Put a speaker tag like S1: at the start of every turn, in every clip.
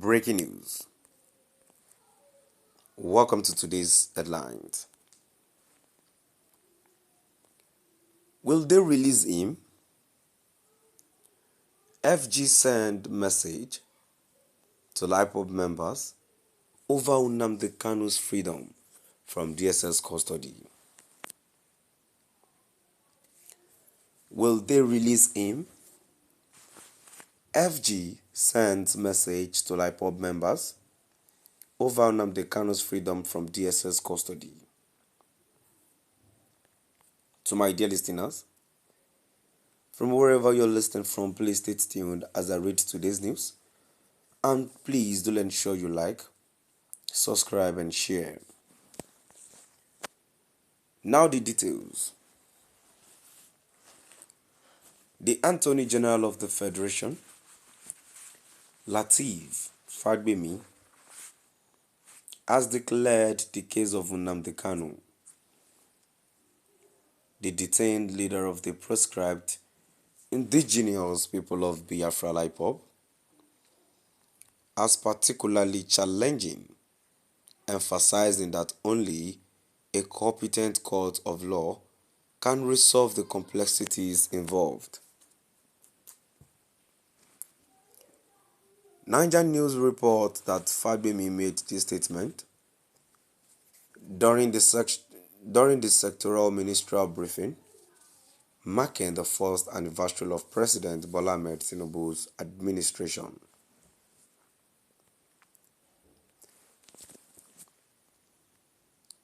S1: Breaking news. Welcome to today's headlines. Will they release him? FG send message to LIPOB members over Nnamdi Kanu's freedom from DSS custody. Will they release him? FG sends message to LIPOB members over Nnamdi Kanu's freedom from DSS custody. To my dear listeners, from wherever you're listening from, please stay tuned as I read today's news. And please do ensure you like, subscribe and share. Now the details. The Attorney General of the Federation, Lateef Fagbemi, has declared the case of Nnamdi Kanu, the detained leader of the proscribed indigenous people of Biafra IPOB, as particularly challenging, emphasizing that only a competent court of law can resolve the complexities involved. Niger News reports that Fagbemi made this statement during the sectoral ministerial briefing marking the first anniversary of President Bola Ahmed Tinubu's administration.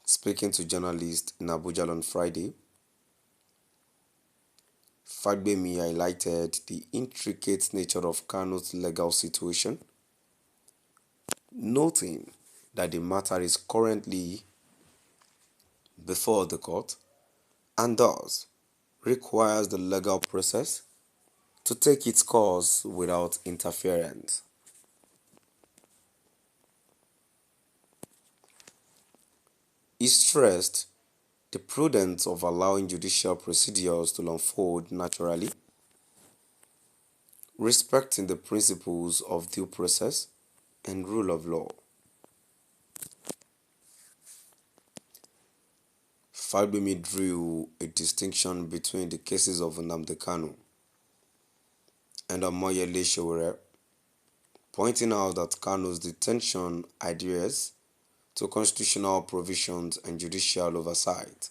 S1: Speaking to journalists in Abuja on Friday, Fagbemi highlighted the intricate nature of Kanu's legal situation, noting that the matter is currently before the court and thus requires the legal process to take its course without interference. He stressed the prudence of allowing judicial procedures to unfold naturally, respecting the principles of due process and rule of law. Fagbemi drew a distinction between the cases of Nnamdi Kanu and Omoyele Sowore, pointing out that Kanu's detention adheres to constitutional provisions and judicial oversight.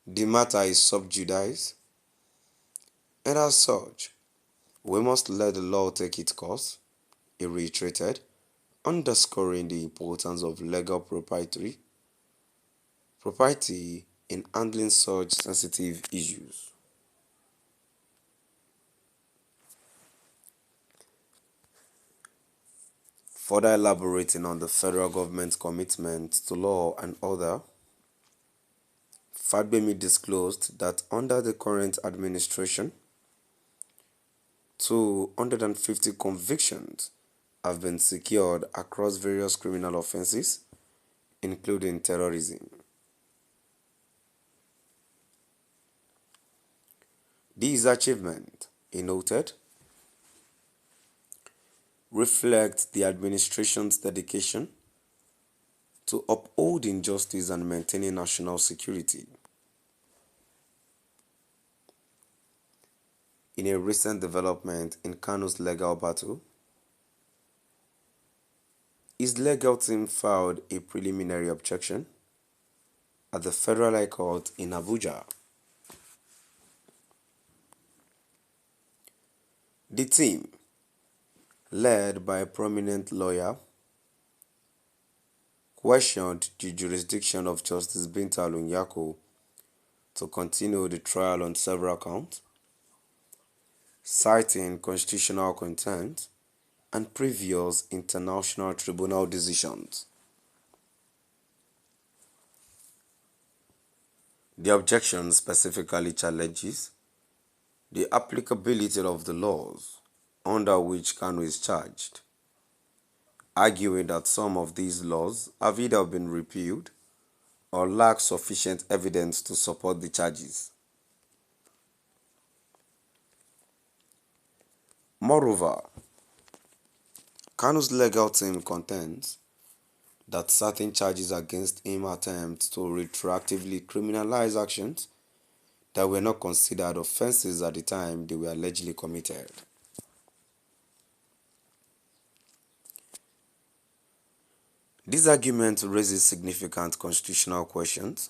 S1: The matter is sub judice, and as such, we must let the law take its course, he reiterated, underscoring the importance of legal propriety in handling such sensitive issues. Further elaborating on the federal government's commitment to law and order, Fagbemi disclosed that under the current administration, 250 convictions have been secured across various criminal offenses, including terrorism. These achievements, he noted, reflect the administration's dedication to upholding justice and maintaining national security. In a recent development in Kanu's legal battle, his legal team filed a preliminary objection at the Federal High Court in Abuja. The team, led by a prominent lawyer, questioned the jurisdiction of Justice Binta Lunyako to continue the trial on several counts, citing constitutional contempt and previous international tribunal decisions. The objection specifically challenges the applicability of the laws under which Kanu is charged, arguing that some of these laws have either been repealed or lack sufficient evidence to support the charges. Moreover, Kanu's legal team contends that certain charges against him attempt to retroactively criminalize actions that were not considered offenses at the time they were allegedly committed. This argument raises significant constitutional questions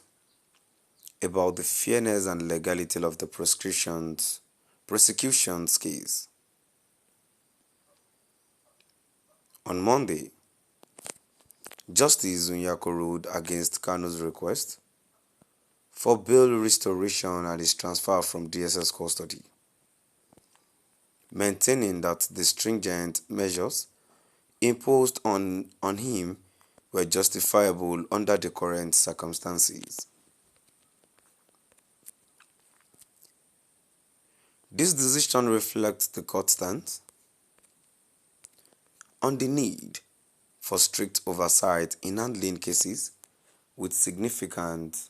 S1: about the fairness and legality of the prosecution's case. On Monday, Justice Nyako ruled against Kanu's request for bail restoration and his transfer from DSS custody, maintaining that the stringent measures imposed on him were justifiable under the current circumstances. This decision reflects the court's stance on the need for strict oversight in handling cases with significant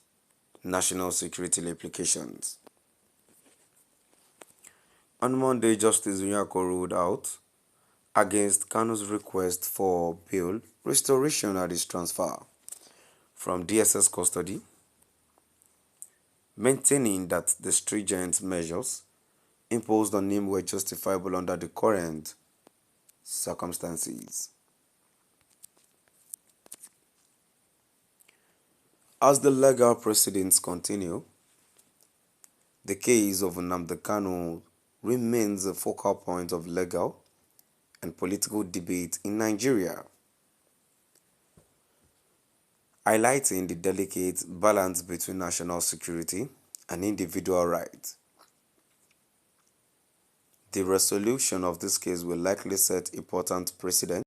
S1: national security implications. On Monday, Justice Nyako ruled out against Kanu's request for bail restoration and his transfer from DSS custody, maintaining that the stringent measures imposed on him were justifiable under the current circumstances. As the legal proceedings continue, the case of Nnamdi Kanu remains a focal point of legal and political debate in Nigeria, highlighting the delicate balance between national security and individual rights. The resolution of this case will likely set important precedent